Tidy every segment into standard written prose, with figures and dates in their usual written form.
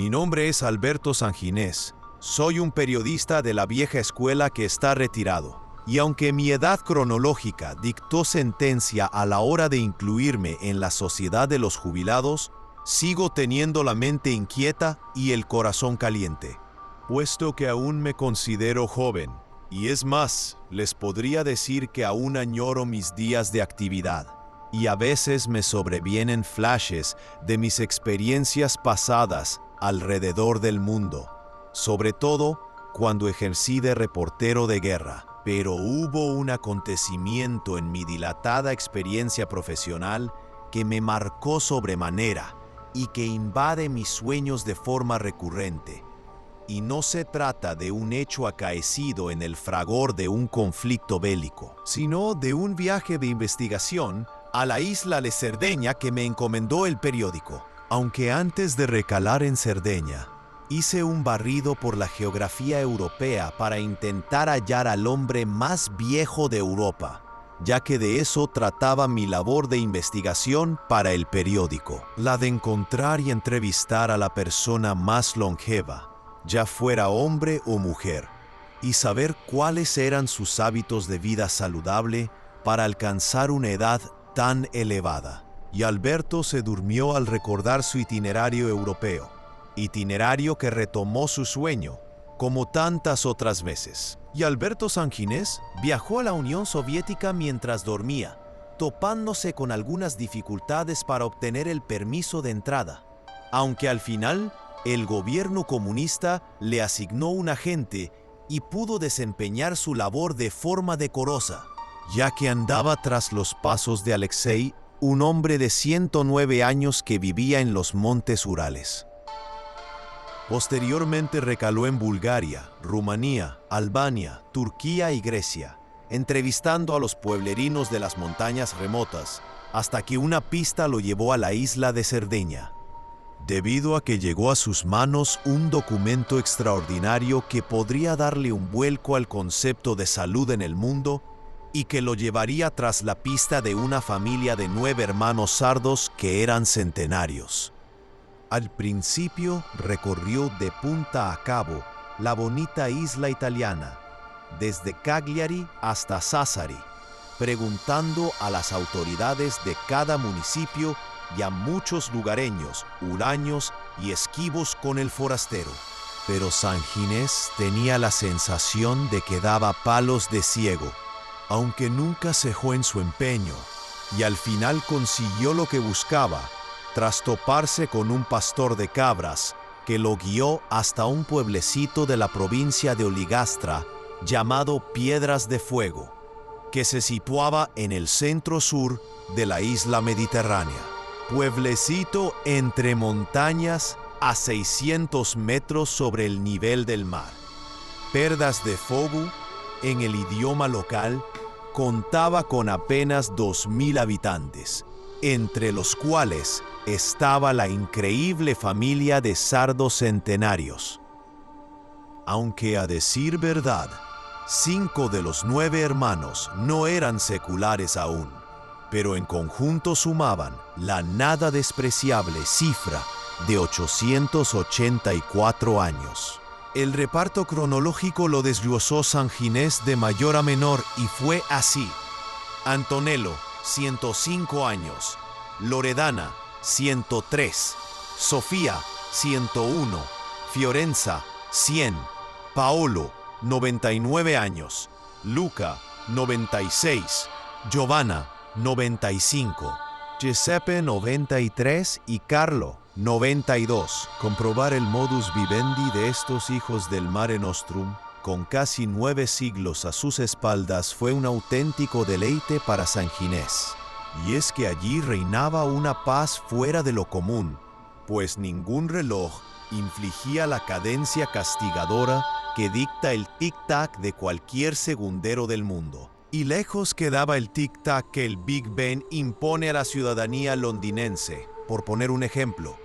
Mi nombre es Alberto Sanginés. Soy un periodista de la vieja escuela que está retirado. Y aunque mi edad cronológica dictó sentencia a la hora de incluirme en la sociedad de los jubilados, sigo teniendo la mente inquieta y el corazón caliente, puesto que aún me considero joven. Y es más, les podría decir que aún añoro mis días de actividad. Y a veces me sobrevienen flashes de mis experiencias pasadas alrededor del mundo, sobre todo cuando ejercí de reportero de guerra. Pero hubo un acontecimiento en mi dilatada experiencia profesional que me marcó sobremanera y que invade mis sueños de forma recurrente. Y no se trata de un hecho acaecido en el fragor de un conflicto bélico, sino de un viaje de investigación a la isla de Cerdeña que me encomendó el periódico. Aunque antes de recalar en Cerdeña, hice un barrido por la geografía europea para intentar hallar al hombre más viejo de Europa, ya que de eso trataba mi labor de investigación para el periódico, la de encontrar y entrevistar a la persona más longeva, ya fuera hombre o mujer, y saber cuáles eran sus hábitos de vida saludable para alcanzar una edad tan elevada. Y Alberto se durmió al recordar su itinerario europeo, itinerario que retomó su sueño, como tantas otras veces. Y Alberto Sanginés viajó a la Unión Soviética mientras dormía, topándose con algunas dificultades para obtener el permiso de entrada, aunque al final el gobierno comunista le asignó un agente y pudo desempeñar su labor de forma decorosa, ya que andaba tras los pasos de Alexei, un hombre de 109 años que vivía en los montes Urales. Posteriormente recaló en Bulgaria, Rumanía, Albania, Turquía y Grecia, entrevistando a los pueblerinos de las montañas remotas, hasta que una pista lo llevó a la isla de Cerdeña, debido a que llegó a sus manos un documento extraordinario que podría darle un vuelco al concepto de salud en el mundo y que lo llevaría tras la pista de una familia de 9 hermanos sardos que eran centenarios. Al principio recorrió de punta a cabo la bonita isla italiana, desde Cagliari hasta Sassari, preguntando a las autoridades de cada municipio y a muchos lugareños, huraños y esquivos con el forastero. Pero Sanginés tenía la sensación de que daba palos de ciego, aunque nunca cejó en su empeño, y al final consiguió lo que buscaba, tras toparse con un pastor de cabras que lo guió hasta un pueblecito de la provincia de Oligastra llamado Piedras de Fuego, que se situaba en el centro-sur de la isla mediterránea. Pueblecito entre montañas a 600 metros sobre el nivel del mar. Piedras de Fuego, en el idioma local, contaba con apenas 2.000 habitantes, entre los cuales estaba la increíble familia de sardos centenarios. Aunque a decir verdad, 5 de los 9 hermanos no eran seculares aún, pero en conjunto sumaban la nada despreciable cifra de 884 años. El reparto cronológico lo desglosó Sanginés de mayor a menor y fue así: Antonello, 105 años; Loredana, 103; Sofía, 101; Fiorenza, 100; Paolo, 99 años; Luca, 96; Giovanna, 95; Giuseppe, 93 y Carlo, 92. Comprobar el modus vivendi de estos hijos del Mare Nostrum, con casi 9 siglos a sus espaldas, fue un auténtico deleite para Sanginés. Y es que allí reinaba una paz fuera de lo común, pues ningún reloj infligía la cadencia castigadora que dicta el tic-tac de cualquier segundero del mundo. Y lejos quedaba el tic-tac que el Big Ben impone a la ciudadanía londinense, por poner un ejemplo,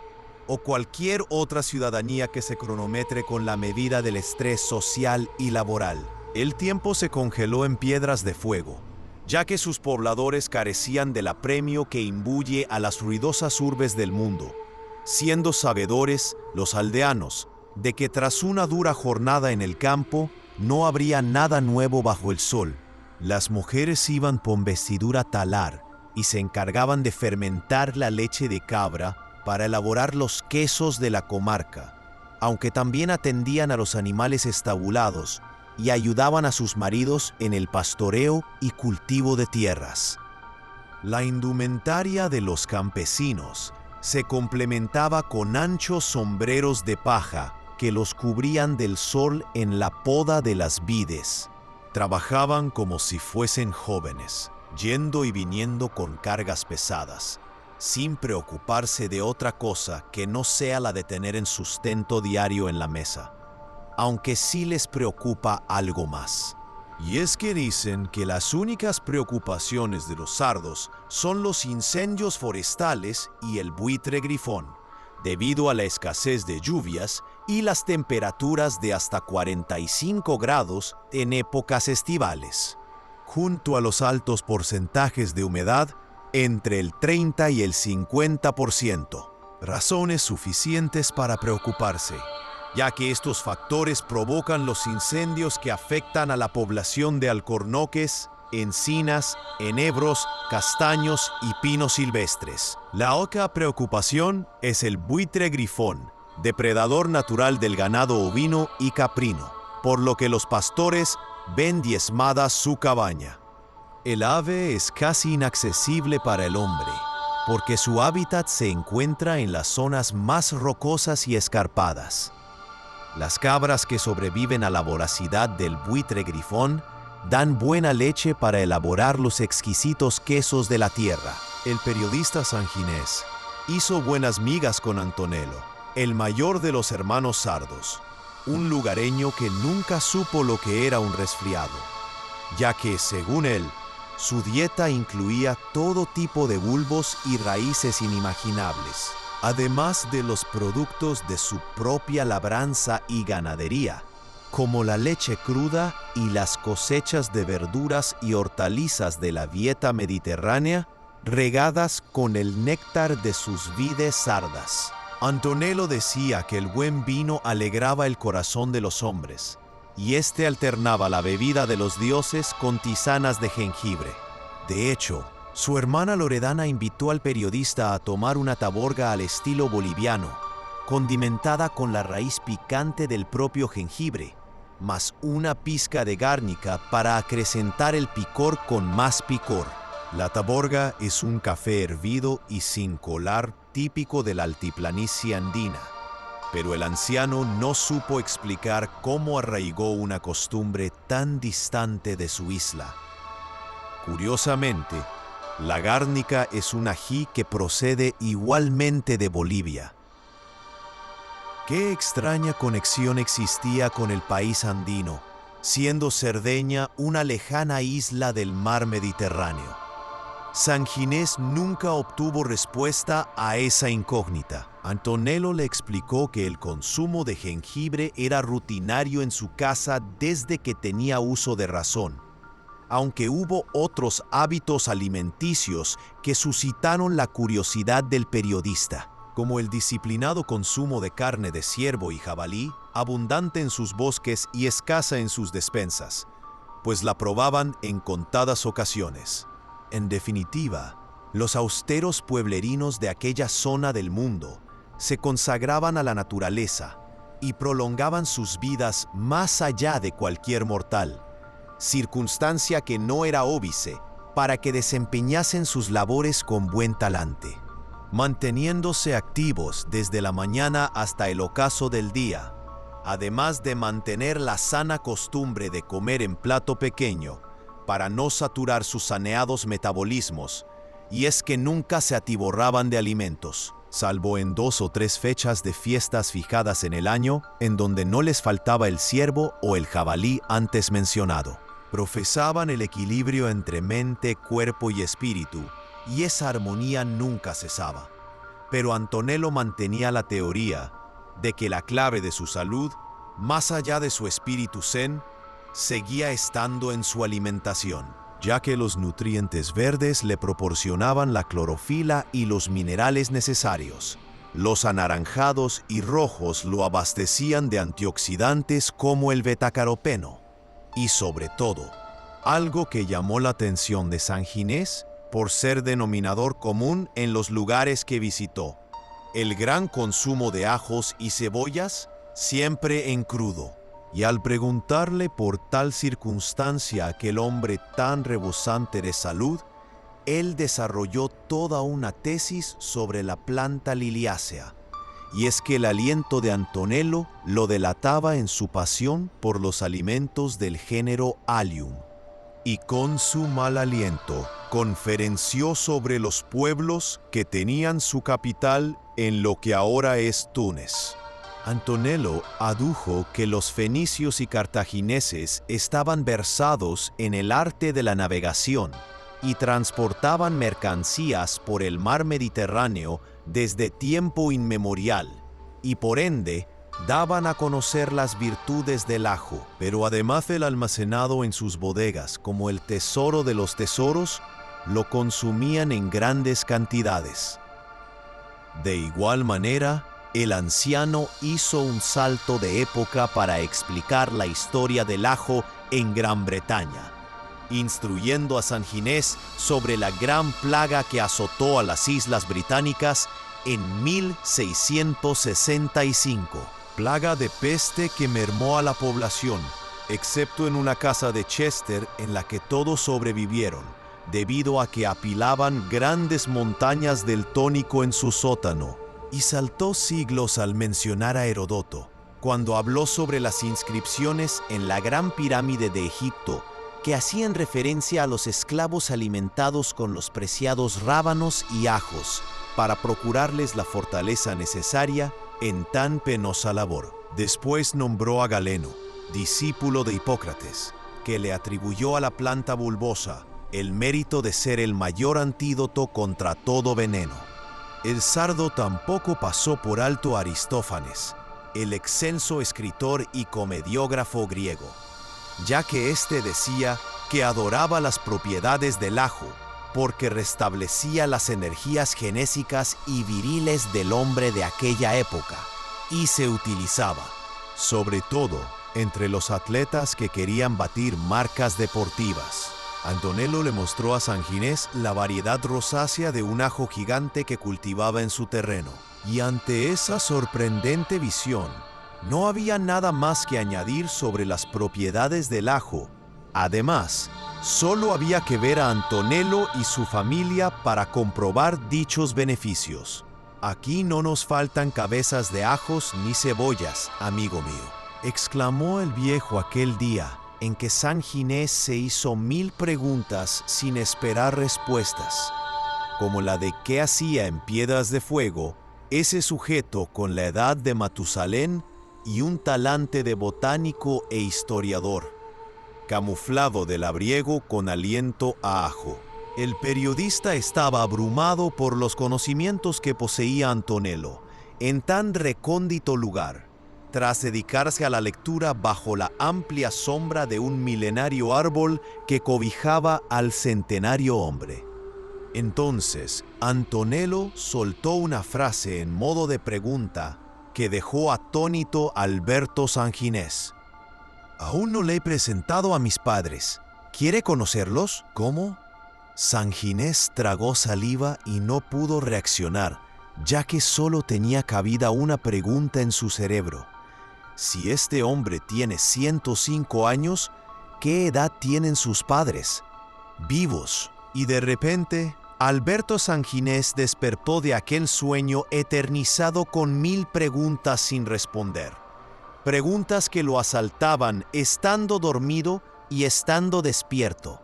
o cualquier otra ciudadanía que se cronometre con la medida del estrés social y laboral. El tiempo se congeló en Piedras de Fuego, ya que sus pobladores carecían del apremio que imbuye a las ruidosas urbes del mundo, siendo sabedores los aldeanos de que tras una dura jornada en el campo no habría nada nuevo bajo el sol. Las mujeres iban con vestidura talar y se encargaban de fermentar la leche de cabra para elaborar los quesos de la comarca, aunque también atendían a los animales estabulados y ayudaban a sus maridos en el pastoreo y cultivo de tierras. La indumentaria de los campesinos se complementaba con anchos sombreros de paja que los cubrían del sol en la poda de las vides. Trabajaban como si fuesen jóvenes, yendo y viniendo con cargas pesadas, sin preocuparse de otra cosa que no sea la de tener el sustento diario en la mesa, aunque sí les preocupa algo más. Y es que dicen que las únicas preocupaciones de los sardos son los incendios forestales y el buitre grifón, debido a la escasez de lluvias y las temperaturas de hasta 45 grados en épocas estivales, junto a los altos porcentajes de humedad entre el 30 y el 50%. Razones suficientes para preocuparse, ya que estos factores provocan los incendios que afectan a la población de alcornoques, encinas, enebros, castaños y pinos silvestres. La otra preocupación es el buitre grifón, depredador natural del ganado ovino y caprino, por lo que los pastores ven diezmada su cabaña. El ave es casi inaccesible para el hombre, porque su hábitat se encuentra en las zonas más rocosas y escarpadas. Las cabras que sobreviven a la voracidad del buitre grifón dan buena leche para elaborar los exquisitos quesos de la tierra. El periodista sanginés hizo buenas migas con Antonello, el mayor de los hermanos sardos, un lugareño que nunca supo lo que era un resfriado, ya que, según él, su dieta incluía todo tipo de bulbos y raíces inimaginables, además de los productos de su propia labranza y ganadería, como la leche cruda y las cosechas de verduras y hortalizas de la dieta mediterránea, regadas con el néctar de sus vides sardas. Antonello decía que el buen vino alegraba el corazón de los hombres, y éste alternaba la bebida de los dioses con tisanas de jengibre. De hecho, su hermana Loredana invitó al periodista a tomar una taborga al estilo boliviano, condimentada con la raíz picante del propio jengibre, más una pizca de gárnica para acrecentar el picor con más picor. La taborga es un café hervido y sin colar típico de la altiplanicie andina, pero el anciano no supo explicar cómo arraigó una costumbre tan distante de su isla. Curiosamente, la gárnica es un ají que procede igualmente de Bolivia. Qué extraña conexión existía con el país andino, siendo Cerdeña una lejana isla del mar Mediterráneo. Sanginés nunca obtuvo respuesta a esa incógnita. Antonello le explicó que el consumo de jengibre era rutinario en su casa desde que tenía uso de razón, aunque hubo otros hábitos alimenticios que suscitaron la curiosidad del periodista, como el disciplinado consumo de carne de ciervo y jabalí, abundante en sus bosques y escasa en sus despensas, pues la probaban en contadas ocasiones. En definitiva, los austeros pueblerinos de aquella zona del mundo se consagraban a la naturaleza y prolongaban sus vidas más allá de cualquier mortal, circunstancia que no era óbice para que desempeñasen sus labores con buen talante, manteniéndose activos desde la mañana hasta el ocaso del día, además de mantener la sana costumbre de comer en plato pequeño para no saturar sus saneados metabolismos, y es que nunca se atiborraban de alimentos, salvo en 2 o 3 fechas de fiestas fijadas en el año, en donde no les faltaba el ciervo o el jabalí antes mencionado. Profesaban el equilibrio entre mente, cuerpo y espíritu, y esa armonía nunca cesaba. Pero Antonello mantenía la teoría de que la clave de su salud, más allá de su espíritu zen, seguía estando en su alimentación, ya que los nutrientes verdes le proporcionaban la clorofila y los minerales necesarios, Los anaranjados y rojos lo abastecían de antioxidantes como el betacaropeno. Y sobre todo, algo que llamó la atención de San Ginés por ser denominador común en los lugares que visitó: el gran consumo de ajos y cebollas, siempre en crudo. Y al preguntarle por tal circunstancia a aquel hombre tan rebosante de salud, él desarrolló toda una tesis sobre la planta liliácea. Y es que el aliento de Antonello lo delataba en su pasión por los alimentos del género Allium. Y con su mal aliento, conferenció sobre los pueblos que tenían su capital en lo que ahora es Túnez. Antonello adujo que los fenicios y cartagineses estaban versados en el arte de la navegación y transportaban mercancías por el mar Mediterráneo desde tiempo inmemorial, y por ende daban a conocer las virtudes del ajo, pero además el almacenado en sus bodegas como el tesoro de los tesoros, lo consumían en grandes cantidades. De igual manera, el anciano hizo un salto de época para explicar la historia del ajo en Gran Bretaña, instruyendo a San Ginés sobre la gran plaga que azotó a las Islas Británicas en 1665. Plaga de peste que mermó a la población, excepto en una casa de Chester en la que todos sobrevivieron, debido a que apilaban grandes montañas del tónico en su sótano. Y saltó siglos al mencionar a Heródoto, cuando habló sobre las inscripciones en la Gran Pirámide de Egipto, que hacían referencia a los esclavos alimentados con los preciados rábanos y ajos, para procurarles la fortaleza necesaria en tan penosa labor. Después nombró a Galeno, discípulo de Hipócrates, que le atribuyó a la planta bulbosa el mérito de ser el mayor antídoto contra todo veneno. El sardo tampoco pasó por alto a Aristófanes, el excelso escritor y comediógrafo griego, ya que éste decía que adoraba las propiedades del ajo porque restablecía las energías genésicas y viriles del hombre de aquella época, y se utilizaba, sobre todo, entre los atletas que querían batir marcas deportivas. Antonello le mostró a San Ginés la variedad rosácea de un ajo gigante que cultivaba en su terreno, y ante esa sorprendente visión, no había nada más que añadir sobre las propiedades del ajo. Además, solo había que ver a Antonello y su familia para comprobar dichos beneficios. Aquí no nos faltan cabezas de ajos ni cebollas, amigo mío, exclamó el viejo aquel día en que San Ginés se hizo 1000 preguntas sin esperar respuestas, como la de qué hacía en Piedras de Fuego ese sujeto con la edad de Matusalén y un talante de botánico e historiador, camuflado de labriego con aliento a ajo. El periodista estaba abrumado por los conocimientos que poseía Antonello en tan recóndito lugar, tras dedicarse a la lectura bajo la amplia sombra de un milenario árbol que cobijaba al centenario hombre. Entonces, Antonello soltó una frase en modo de pregunta que dejó atónito a Alberto San Ginés. «Aún no le he presentado a mis padres. ¿Quiere conocerlos?» «¿Cómo?» San Ginés tragó saliva y no pudo reaccionar, ya que solo tenía cabida una pregunta en su cerebro. Si este hombre tiene 105 años, ¿qué edad tienen sus padres? Vivos. Y de repente, Alberto San Ginés despertó de aquel sueño eternizado con 1000 preguntas sin responder. Preguntas que lo asaltaban estando dormido y estando despierto,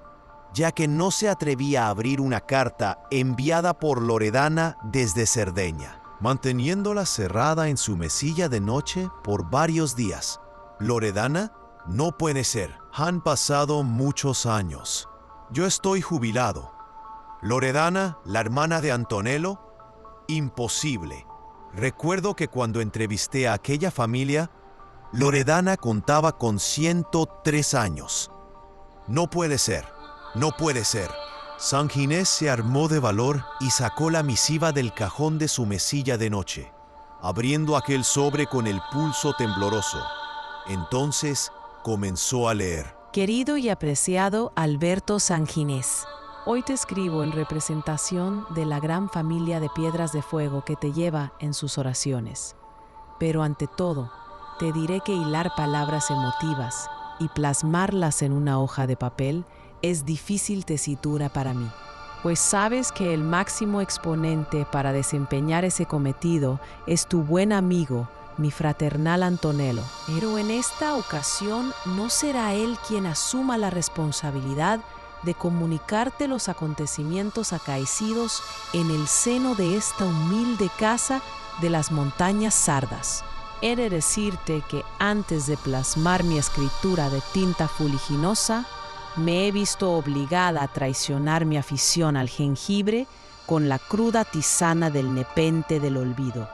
ya que no se atrevía a abrir una carta enviada por Loredana desde Cerdeña, manteniéndola cerrada en su mesilla de noche por varios días. ¿Loredana? No puede ser. Han pasado muchos años. Yo estoy jubilado. ¿Loredana, la hermana de Antonello? Imposible. Recuerdo que cuando entrevisté a aquella familia, Loredana contaba con 103 años. No puede ser. No puede ser. San Ginés se armó de valor y sacó la misiva del cajón de su mesilla de noche. abriendo aquel sobre con el pulso tembloroso. Entonces comenzó a leer. Querido y apreciado Alberto Sanginés, hoy te escribo en representación de la gran familia de piedras de fuego que te lleva en sus oraciones. Pero ante todo, te diré que hilar palabras emotivas y plasmarlas en una hoja de papel es difícil tesitura para mí, pues sabes que el máximo exponente para desempeñar ese cometido es tu buen amigo, mi fraternal Antonello. Pero en esta ocasión no será él quien asuma la responsabilidad de comunicarte los acontecimientos acaecidos en el seno de esta humilde casa de las montañas sardas. He de decirte que antes de plasmar mi escritura de tinta fuliginosa, me he visto obligada a traicionar mi afición al jengibre con la cruda tisana del nepente del olvido,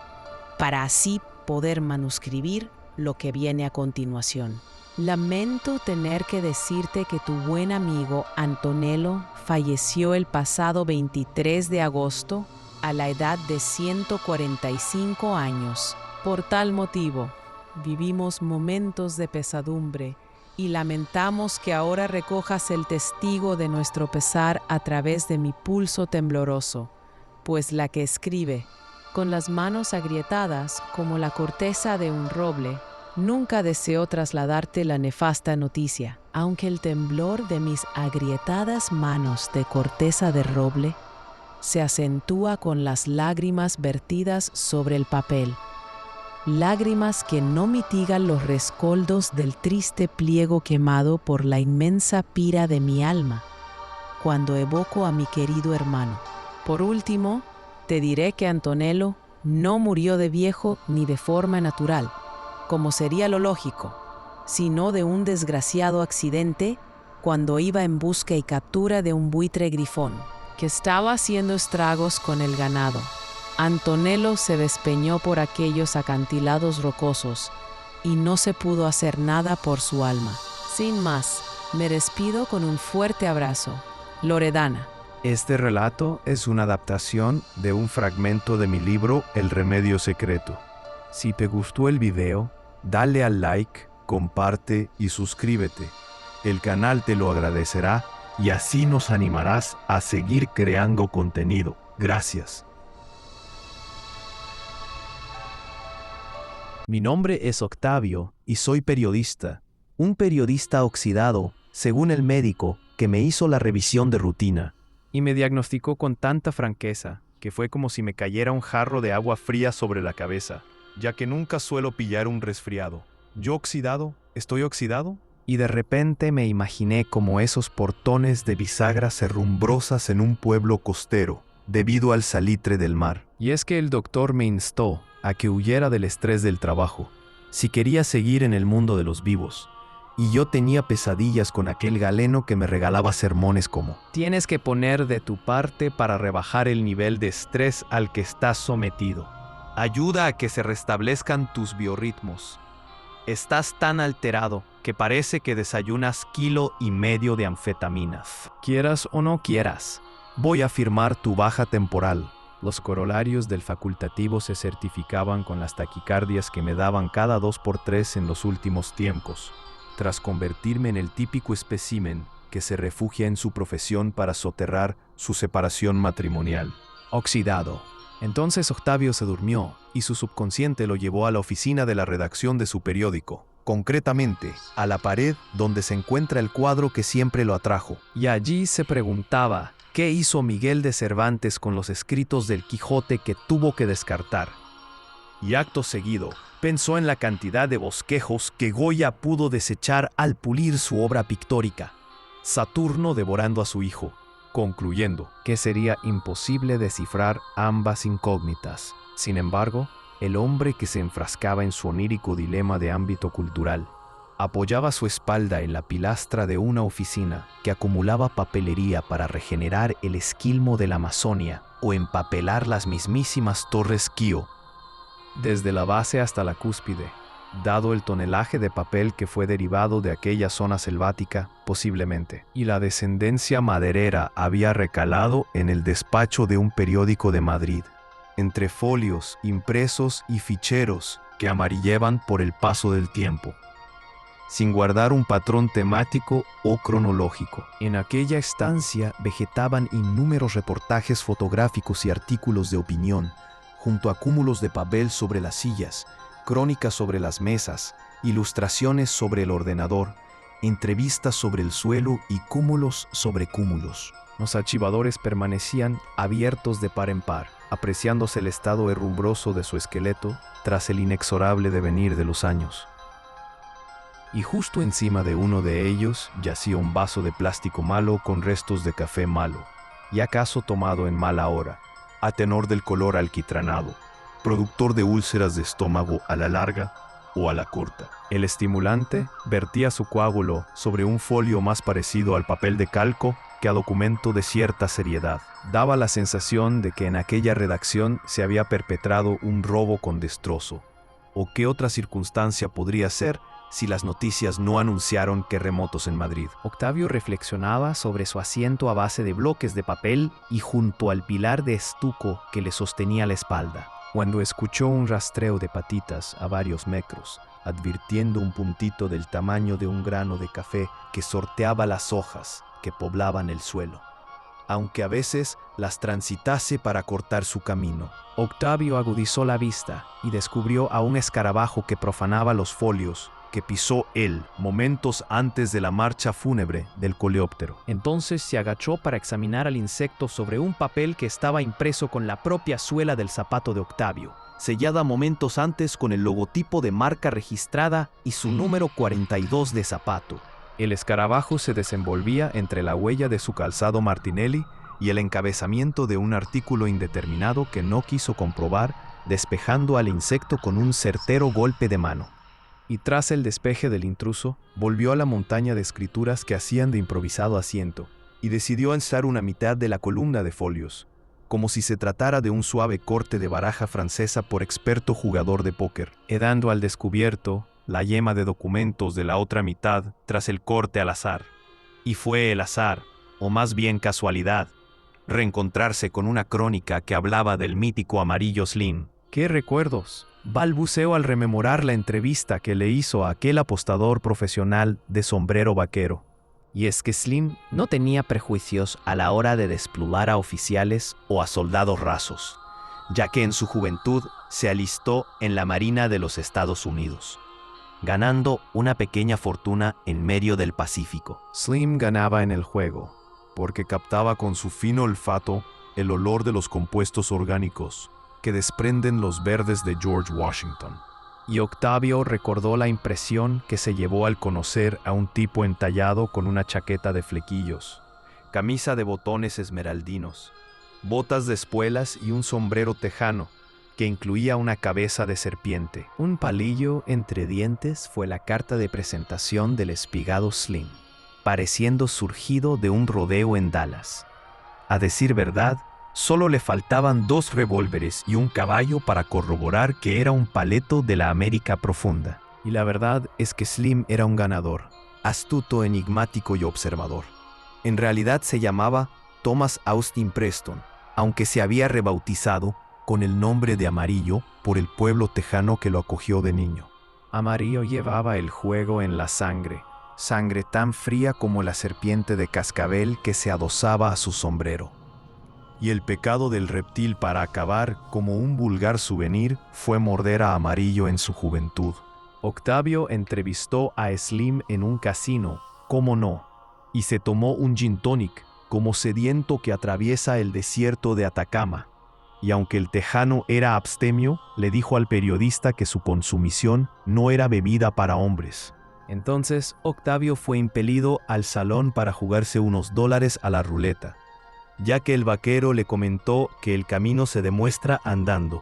para así poder manuscribir lo que viene a continuación. Lamento tener que decirte que tu buen amigo Antonello falleció el pasado 23 de agosto a la edad de 145 años. Por tal motivo, vivimos momentos de pesadumbre y lamentamos que ahora recojas el testigo de nuestro pesar a través de mi pulso tembloroso, pues la que escribe, con las manos agrietadas como la corteza de un roble, nunca deseó trasladarte la nefasta noticia, aunque el temblor de mis agrietadas manos de corteza de roble se acentúa con las lágrimas vertidas sobre el papel, lágrimas que no mitigan los rescoldos del triste pliego quemado por la inmensa pira de mi alma, cuando evoco a mi querido hermano. Por último, te diré que Antonello no murió de viejo ni de forma natural, como sería lo lógico, sino de un desgraciado accidente cuando iba en busca y captura de un buitre grifón, que estaba haciendo estragos con el ganado. Antonello se despeñó por aquellos acantilados rocosos y no se pudo hacer nada por su alma. Sin más, me despido con un fuerte abrazo. Loredana. Este relato es una adaptación de un fragmento de mi libro El Remedio Secreto. Si te gustó el video, dale al like, comparte y suscríbete. El canal te lo agradecerá y así nos animarás a seguir creando contenido. Gracias. Mi nombre es Octavio y soy periodista. Un periodista oxidado, según el médico que me hizo la revisión de rutina. Y me diagnosticó con tanta franqueza que fue como si me cayera un jarro de agua fría sobre la cabeza, ya que nunca suelo pillar un resfriado. ¿Yo oxidado? ¿Estoy oxidado? Y de repente me imaginé como esos portones de bisagras herrumbrosas en un pueblo costero, debido al salitre del mar. Y es que el doctor me instó a que huyera del estrés del trabajo, si quería seguir en el mundo de los vivos. Y yo tenía pesadillas con aquel galeno que me regalaba sermones como: tienes que poner de tu parte para rebajar el nivel de estrés al que estás sometido. Ayuda a que se restablezcan tus biorritmos. Estás tan alterado que parece que desayunas 1,5 kilos de anfetaminas. Quieras o no quieras, voy a firmar tu baja temporal. Los corolarios del facultativo se certificaban con las taquicardias que me daban cada 2x3 en los últimos tiempos, tras convertirme en el típico espécimen que se refugia en su profesión para soterrar su separación matrimonial. Oxidado. Entonces Octavio se durmió y su subconsciente lo llevó a la oficina de la redacción de su periódico, concretamente a la pared donde se encuentra el cuadro que siempre lo atrajo. Y allí se preguntaba qué hizo Miguel de Cervantes con los escritos del Quijote que tuvo que descartar. Y acto seguido, pensó en la cantidad de bosquejos que Goya pudo desechar al pulir su obra pictórica. Saturno devorando a su hijo, concluyendo que sería imposible descifrar ambas incógnitas. Sin embargo, el hombre que se enfrascaba en su onírico dilema de ámbito cultural apoyaba su espalda en la pilastra de una oficina que acumulaba papelería para regenerar el esquilmo de la Amazonia o empapelar las mismísimas torres Kio, desde la base hasta la cúspide, dado el tonelaje de papel que fue derivado de aquella zona selvática, posiblemente. Y la descendencia maderera había recalado en el despacho de un periódico de Madrid. entre folios, impresos y ficheros que amarilleban por el paso del tiempo, sin guardar un patrón temático o cronológico. En aquella estancia vegetaban innúmeros reportajes fotográficos y artículos de opinión, junto a cúmulos de papel sobre las sillas, crónicas sobre las mesas, ilustraciones sobre el ordenador, entrevistas sobre el suelo y cúmulos sobre cúmulos. Los archivadores permanecían abiertos de par en par, apreciándose el estado herrumbroso de su esqueleto tras el inexorable devenir de los años. Y justo encima de uno de ellos yacía un vaso de plástico malo con restos de café malo, y acaso tomado en mala hora, a tenor del color alquitranado, productor de úlceras de estómago a la larga o a la corta. El estimulante vertía su coágulo sobre un folio más parecido al papel de calco que a documento de cierta seriedad. Daba la sensación de que en aquella redacción se había perpetrado un robo con destrozo. ¿O qué otra circunstancia podría ser si las noticias no anunciaron terremotos en Madrid? Octavio reflexionaba sobre su asiento a base de bloques de papel y junto al pilar de estuco que le sostenía la espalda, cuando escuchó un rastreo de patitas a varios metros, advirtiendo un puntito del tamaño de un grano de café que sorteaba las hojas que poblaban el suelo, aunque a veces las transitase para cortar su camino. Octavio agudizó la vista y descubrió a un escarabajo que profanaba los folios que pisó él momentos antes de la marcha fúnebre del coleóptero. Entonces se agachó para examinar al insecto sobre un papel que estaba impreso con la propia suela del zapato de Octavio, sellada momentos antes con el logotipo de marca registrada y su número 42 de zapato. El escarabajo se desenvolvía entre la huella de su calzado Martinelli y el encabezamiento de un artículo indeterminado que no quiso comprobar, despejando al insecto con un certero golpe de mano. Y tras el despeje del intruso, volvió a la montaña de escrituras que hacían de improvisado asiento, y decidió alzar una mitad de la columna de folios, como si se tratara de un suave corte de baraja francesa por experto jugador de póker, quedando al descubierto la yema de documentos de la otra mitad tras el corte al azar. Y fue el azar, o más bien casualidad, reencontrarse con una crónica que hablaba del mítico Amarillo Slim. ¡Qué recuerdos! Balbuceó al rememorar la entrevista que le hizo a aquel apostador profesional de sombrero vaquero. Y es que Slim no tenía prejuicios a la hora de desplumar a oficiales o a soldados rasos, ya que en su juventud se alistó en la Marina de los Estados Unidos, ganando una pequeña fortuna en medio del Pacífico. Slim ganaba en el juego, porque captaba con su fino olfato el olor de los compuestos orgánicos que desprenden los verdes de George Washington. Y Octavio recordó la impresión que se llevó al conocer a un tipo entallado con una chaqueta de flequillos, camisa de botones esmeraldinos, botas de espuelas y un sombrero tejano que incluía una cabeza de serpiente. Un palillo entre dientes fue la carta de presentación del espigado Slim, pareciendo surgido de un rodeo en Dallas. A decir verdad, solo le faltaban 2 revólveres y un caballo para corroborar que era un paleto de la América profunda. Y la verdad es que Slim era un ganador, astuto, enigmático y observador. En realidad se llamaba Thomas Austin Preston, aunque se había rebautizado con el nombre de Amarillo por el pueblo tejano que lo acogió de niño. Amarillo llevaba el juego en la sangre, sangre tan fría como la serpiente de cascabel que se adosaba a su sombrero. Y el pecado del reptil para acabar, como un vulgar souvenir, fue morder a Amarillo en su juventud. Octavio entrevistó a Slim en un casino, cómo no, y se tomó un gin tonic, como sediento que atraviesa el desierto de Atacama. Y aunque el tejano era abstemio, le dijo al periodista que su consumición no era bebida para hombres. Entonces, Octavio fue impelido al salón para jugarse unos $1 a la ruleta, ya que el vaquero le comentó que el camino se demuestra andando,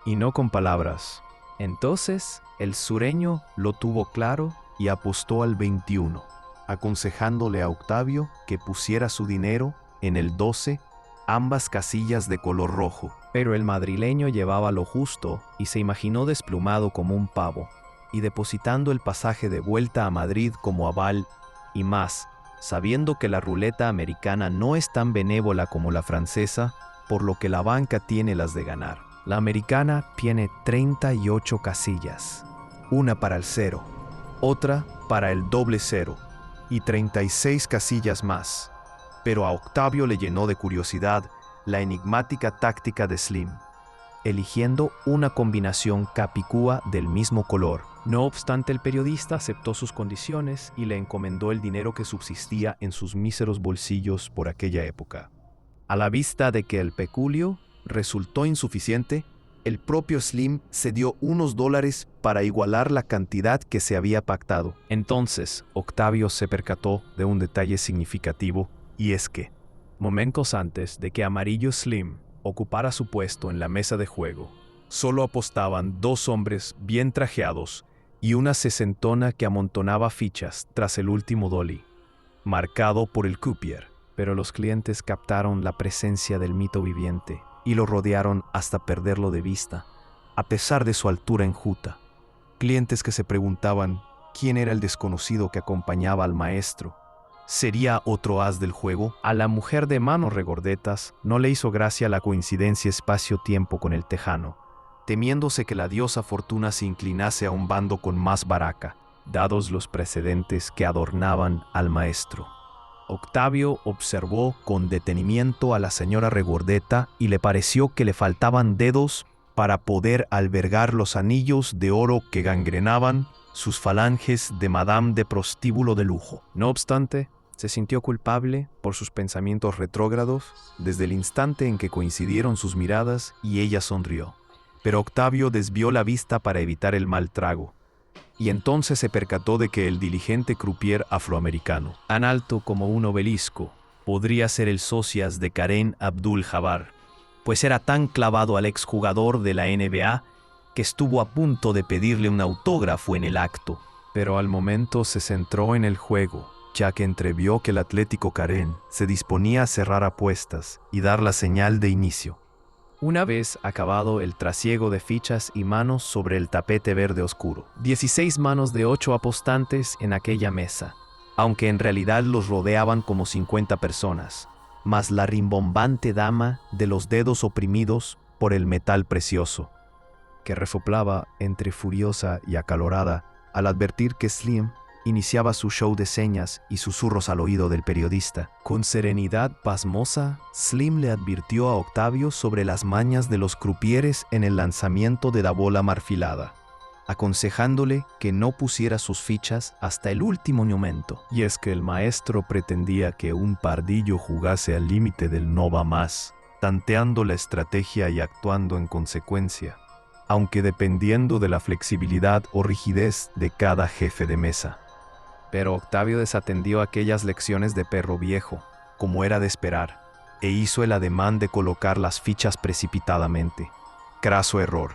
y no con palabras. Entonces, el sureño lo tuvo claro y apostó al 21, aconsejándole a Octavio que pusiera su dinero en el 12, ambas casillas de color rojo. Pero el madrileño llevaba lo justo y se imaginó desplumado como un pavo, y depositando el pasaje de vuelta a Madrid como aval, y más, sabiendo que la ruleta americana no es tan benévola como la francesa, por lo que la banca tiene las de ganar. La americana tiene 38 casillas, una para el 0, otra para el doble 0 y 36 casillas más. Pero a Octavio le llenó de curiosidad la enigmática táctica de Slim, eligiendo una combinación capicúa del mismo color. No obstante, el periodista aceptó sus condiciones y le encomendó el dinero que subsistía en sus míseros bolsillos por aquella época. A la vista de que el peculio resultó insuficiente, el propio Slim cedió unos dólares para igualar la cantidad que se había pactado. Entonces, Octavio se percató de un detalle significativo, y es que, momentos antes de que Amarillo Slim ocupara su puesto en la mesa de juego, solo apostaban 2 hombres bien trajeados y una sesentona que amontonaba fichas tras el último dolly, marcado por el croupier. Pero los clientes captaron la presencia del mito viviente y lo rodearon hasta perderlo de vista, a pesar de su altura enjuta. Clientes que se preguntaban quién era el desconocido que acompañaba al maestro. ¿Sería otro as del juego? A la mujer de manos regordetas no le hizo gracia la coincidencia espacio-tiempo con el tejano, temiéndose que la diosa Fortuna se inclinase a un bando con más baraca, dados los precedentes que adornaban al maestro. Octavio observó con detenimiento a la señora regordeta y le pareció que le faltaban dedos para poder albergar los anillos de oro que gangrenaban sus falanges de madame de prostíbulo de lujo. No obstante, se sintió culpable por sus pensamientos retrógrados desde el instante en que coincidieron sus miradas y ella sonrió. Pero Octavio desvió la vista para evitar el mal trago, y entonces se percató de que el diligente croupier afroamericano, tan alto como un obelisco, podría ser el socias de Kareem Abdul-Jabbar, pues era tan clavado al exjugador de la NBA que estuvo a punto de pedirle un autógrafo en el acto. Pero al momento se centró en el juego, ya que entrevió que el atlético Kareem se disponía a cerrar apuestas y dar la señal de inicio. Una vez acabado el trasiego de fichas y manos sobre el tapete verde oscuro, 16 manos de 8 apostantes en aquella mesa, aunque en realidad los rodeaban como 50 personas, más la rimbombante dama de los dedos oprimidos por el metal precioso, que resoplaba entre furiosa y acalorada al advertir que Slim iniciaba su show de señas y susurros al oído del periodista. Con serenidad pasmosa, Slim le advirtió a Octavio sobre las mañas de los croupieres en el lanzamiento de la bola marfilada, aconsejándole que no pusiera sus fichas hasta el último momento. Y es que el maestro pretendía que un pardillo jugase al límite del no va más, tanteando la estrategia y actuando en consecuencia, aunque dependiendo de la flexibilidad o rigidez de cada jefe de mesa. Pero Octavio desatendió aquellas lecciones de perro viejo, como era de esperar, e hizo el ademán de colocar las fichas precipitadamente. Craso error.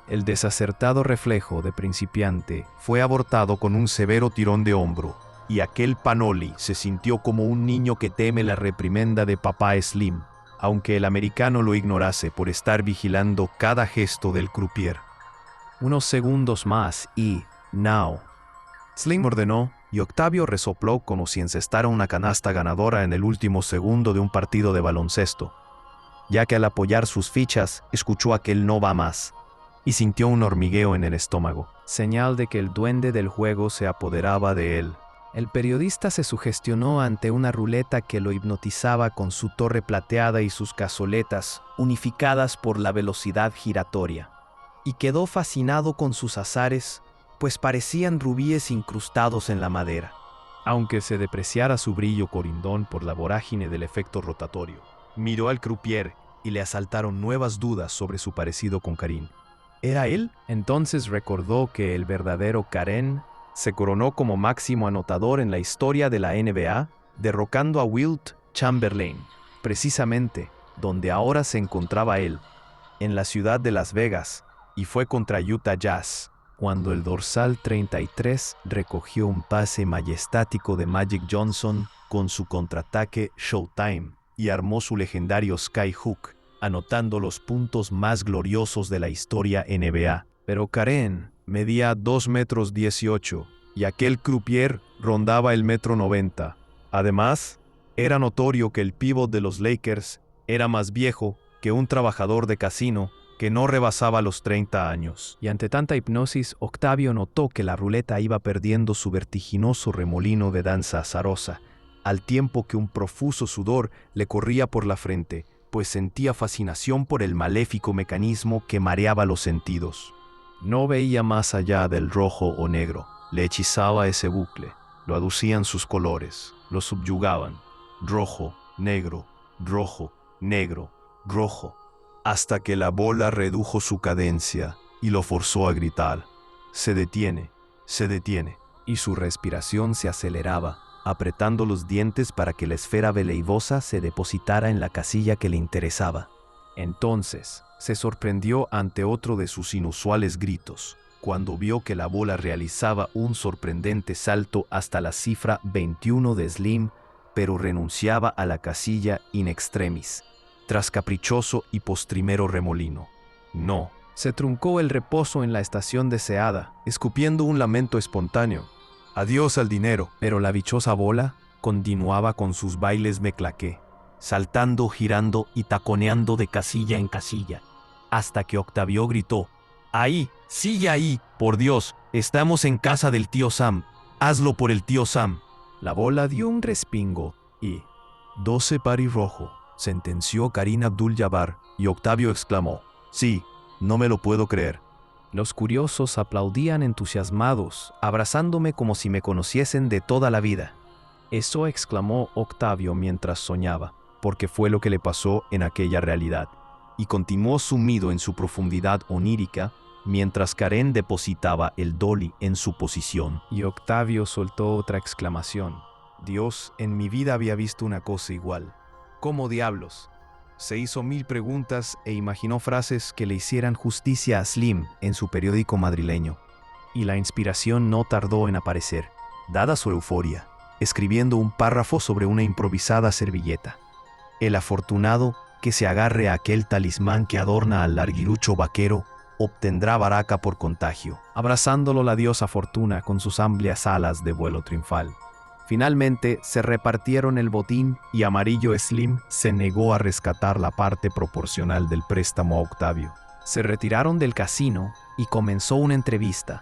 El desacertado reflejo de principiante fue abortado con un severo tirón de hombro, y aquel Panoli se sintió como un niño que teme la reprimenda de papá Slim, aunque el americano lo ignorase por estar vigilando cada gesto del croupier. Unos segundos más y, now, Slim ordenó, y Octavio resopló como si encestara una canasta ganadora en el último segundo de un partido de baloncesto, ya que al apoyar sus fichas escuchó aquel no va más, y sintió un hormigueo en el estómago, señal de que el duende del juego se apoderaba de él. El periodista se sugestionó ante una ruleta que lo hipnotizaba con su torre plateada y sus cazoletas unificadas por la velocidad giratoria, y quedó fascinado con sus azares, pues parecían rubíes incrustados en la madera, aunque se depreciara su brillo corindón por la vorágine del efecto rotatorio. Miró al croupier y le asaltaron nuevas dudas sobre su parecido con Kareem. ¿Era él? Entonces recordó que el verdadero Kareem se coronó como máximo anotador en la historia de la NBA, derrocando a Wilt Chamberlain, precisamente donde ahora se encontraba él, en la ciudad de Las Vegas, y fue contra Utah Jazz, cuando el dorsal 33 recogió un pase majestático de Magic Johnson con su contraataque Showtime y armó su legendario Skyhook, anotando los puntos más gloriosos de la historia NBA. Pero Kareem medía 2,18 m y aquel croupier rondaba el 1,90 m. Además, era notorio que el pívot de los Lakers Era más viejo que un trabajador de casino que no rebasaba los 30 años. Y ante tanta hipnosis, Octavio notó que la ruleta iba perdiendo su vertiginoso remolino de danza azarosa, al tiempo que un profuso sudor le corría por la frente, pues sentía fascinación por el maléfico mecanismo que mareaba los sentidos. No veía más allá del rojo o negro, le hechizaba ese bucle, lo aducían sus colores, lo subyugaban, rojo, negro, rojo, negro, rojo, hasta que la bola redujo su cadencia y lo forzó a gritar. Se detiene, y su respiración se aceleraba, apretando los dientes para que la esfera veleidosa se depositara en la casilla que le interesaba. Entonces, se sorprendió ante otro de sus inusuales gritos, cuando vio que la bola realizaba un sorprendente salto hasta la cifra 21 de Slim, pero renunciaba a la casilla in extremis, tras caprichoso y postrimero remolino. No, se truncó el reposo en la estación deseada, escupiendo un lamento espontáneo. Adiós al dinero. Pero la dichosa bola continuaba con sus bailes meclaqué, saltando, girando y taconeando de casilla en casilla, hasta que Octavio gritó: ¡Ahí! ¡Sigue ahí! ¡Por Dios! Estamos en casa del tío Sam. ¡Hazlo por el tío Sam! La bola dio un respingo y 12 pari rojo, sentenció Karim Abdul-Jabbar, y Octavio exclamó: ¡Sí! No me lo puedo creer. Los curiosos aplaudían entusiasmados, abrazándome como si me conociesen de toda la vida. Eso exclamó Octavio mientras soñaba, porque fue lo que le pasó en aquella realidad, y continuó sumido en su profundidad onírica mientras Karen depositaba el dolly en su posición. Y Octavio soltó otra exclamación. Dios, en mi vida había visto una cosa igual. ¿Cómo diablos? Se hizo 1000 preguntas e imaginó frases que le hicieran justicia a Slim en su periódico madrileño. Y la inspiración no tardó en aparecer, dada su euforia, escribiendo un párrafo sobre una improvisada servilleta. El afortunado que se agarre a aquel talismán que adorna al larguirucho vaquero obtendrá baraca por contagio, abrazándolo la diosa Fortuna con sus amplias alas de vuelo triunfal. Finalmente se repartieron el botín y Amarillo Slim se negó a rescatar la parte proporcional del préstamo a Octavio. Se retiraron del casino y comenzó una entrevista,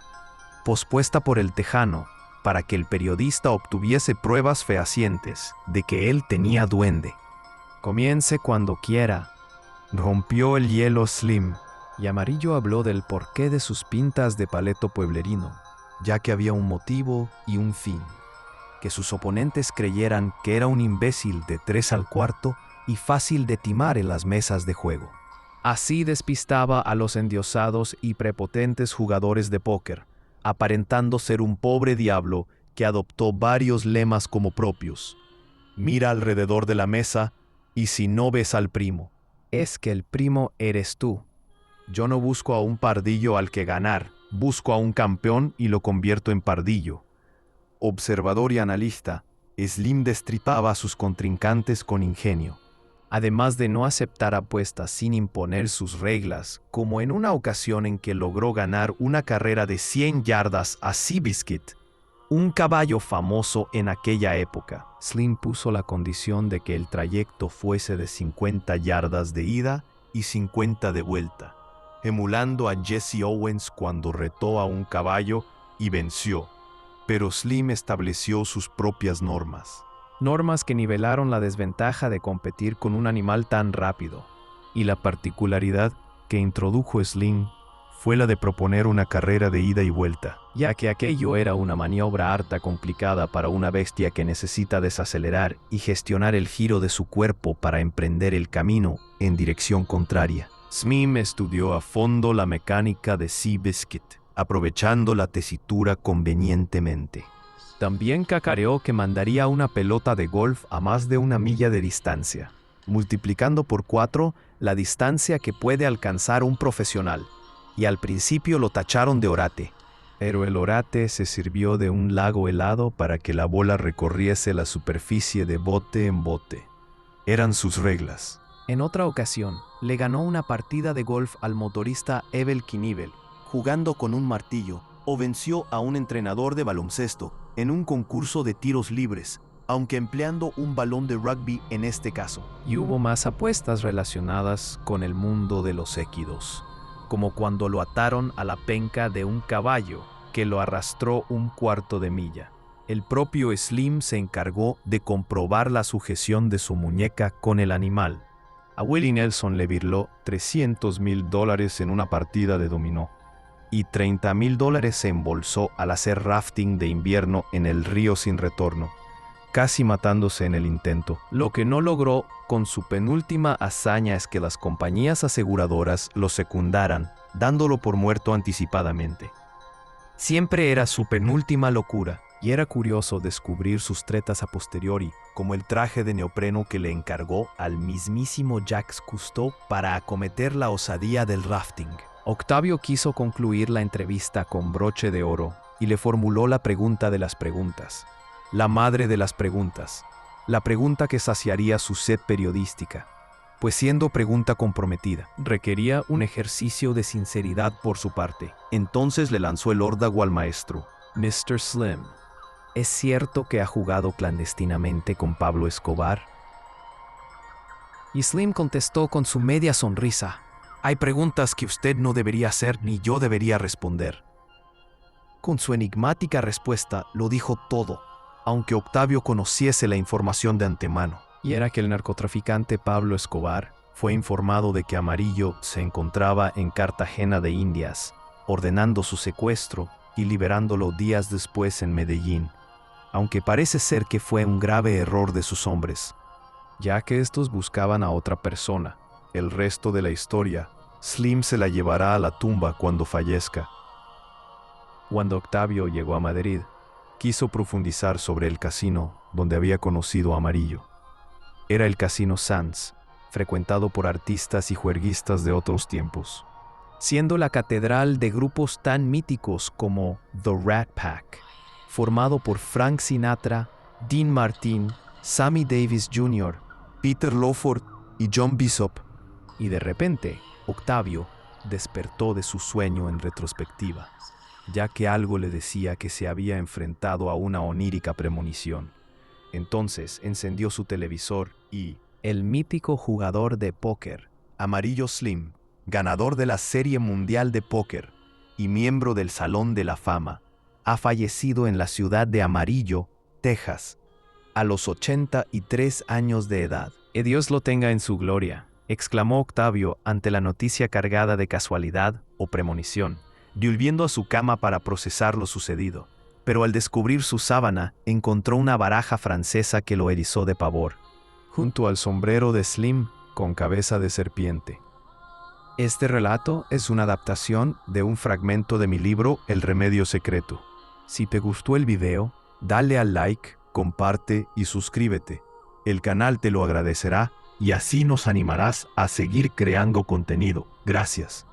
pospuesta por el tejano, para que el periodista obtuviese pruebas fehacientes de que él tenía duende. Comience cuando quiera, rompió el hielo Slim, y Amarillo habló del porqué de sus pintas de paleto pueblerino, ya que había un motivo y un fin. Que sus oponentes creyeran que era un imbécil de 3 al cuarto y fácil de timar en las mesas de juego. Así despistaba a los endiosados y prepotentes jugadores de póker, aparentando ser un pobre diablo que adoptó varios lemas como propios. Mira alrededor de la mesa y si no ves al primo, es que el primo eres tú. Yo no busco a un pardillo al que ganar, busco a un campeón y lo convierto en pardillo. Observador y analista, Slim destripaba a sus contrincantes con ingenio, además de no aceptar apuestas sin imponer sus reglas, como en una ocasión en que logró ganar una carrera de 100 yardas a Seabiscuit, un caballo famoso en aquella época. Slim puso la condición de que el trayecto fuese de 50 yardas de ida y 50 de vuelta, emulando a Jesse Owens cuando retó a un caballo y venció. Pero Slim estableció sus propias normas. Normas que nivelaron la desventaja de competir con un animal tan rápido. Y la particularidad que introdujo Slim fue la de proponer una carrera de ida y vuelta, ya que aquello era una maniobra harta complicada para una bestia que necesita desacelerar y gestionar el giro de su cuerpo para emprender el camino en dirección contraria. Slim estudió a fondo la mecánica de Seabiscuit, aprovechando la tesitura convenientemente. También cacareó que mandaría una pelota de golf a más de 1 milla de distancia, multiplicando por 4 la distancia que puede alcanzar un profesional, y al principio lo tacharon de orate. Pero el orate se sirvió de un lago helado para que la bola recorriese la superficie de bote en bote. Eran sus reglas. En otra ocasión, le ganó una partida de golf al motorista Evel Knievel, jugando con un martillo, o venció a un entrenador de baloncesto en un concurso de tiros libres, aunque empleando un balón de rugby en este caso. Y hubo más apuestas relacionadas con el mundo de los équidos, como cuando lo ataron a la penca de un caballo que lo arrastró un cuarto de milla. El propio Slim se encargó de comprobar la sujeción de su muñeca con el animal. A Willie Nelson le virló $300,000 en una partida de dominó y $30,000 se embolsó al hacer rafting de invierno en el río sin retorno, casi matándose en el intento. Lo que no logró con su penúltima hazaña es que las compañías aseguradoras lo secundaran, dándolo por muerto anticipadamente. Siempre era su penúltima locura, y era curioso descubrir sus tretas a posteriori, como el traje de neopreno que le encargó al mismísimo Jacques Cousteau para acometer la osadía del rafting. Octavio quiso concluir la entrevista con broche de oro y le formuló la pregunta de las preguntas, la madre de las preguntas, la pregunta que saciaría su sed periodística, pues siendo pregunta comprometida, requería un ejercicio de sinceridad por su parte. Entonces le lanzó el órdago al maestro. Mr. Slim, ¿es cierto que ha jugado clandestinamente con Pablo Escobar? Y Slim contestó con su media sonrisa. Hay preguntas que usted no debería hacer ni yo debería responder. Con su enigmática respuesta lo dijo todo, aunque Octavio conociese la información de antemano. Y era que el narcotraficante Pablo Escobar fue informado de que Amarillo se encontraba en Cartagena de Indias, ordenando su secuestro y liberándolo días después en Medellín, aunque parece ser que fue un grave error de sus hombres, ya que estos buscaban a otra persona. El resto de la historia, Slim se la llevará a la tumba cuando fallezca. Cuando Octavio llegó a Madrid, quiso profundizar sobre el casino donde había conocido a Amarillo. Era el Casino Sands, frecuentado por artistas y juerguistas de otros tiempos, siendo la catedral de grupos tan míticos como The Rat Pack, formado por Frank Sinatra, Dean Martin, Sammy Davis Jr., Peter Lawford y John Bishop. Y de repente, Octavio despertó de su sueño en retrospectiva, ya que algo le decía que se había enfrentado a una onírica premonición. Entonces encendió su televisor y el mítico jugador de póker, Amarillo Slim, ganador de la Serie Mundial de Póker y miembro del Salón de la Fama, ha fallecido en la ciudad de Amarillo, Texas, a los 83 años de edad. «Que Dios lo tenga en su gloria», exclamó Octavio ante la noticia cargada de casualidad o premonición, volviendo a su cama para procesar lo sucedido. Pero al descubrir su sábana, encontró una baraja francesa que lo erizó de pavor, junto al sombrero de Slim con cabeza de serpiente. Este relato es una adaptación de un fragmento de mi libro El Remedio Secreto. Si te gustó el video, dale al like, comparte y suscríbete. El canal te lo agradecerá y así nos animarás a seguir creando contenido. Gracias.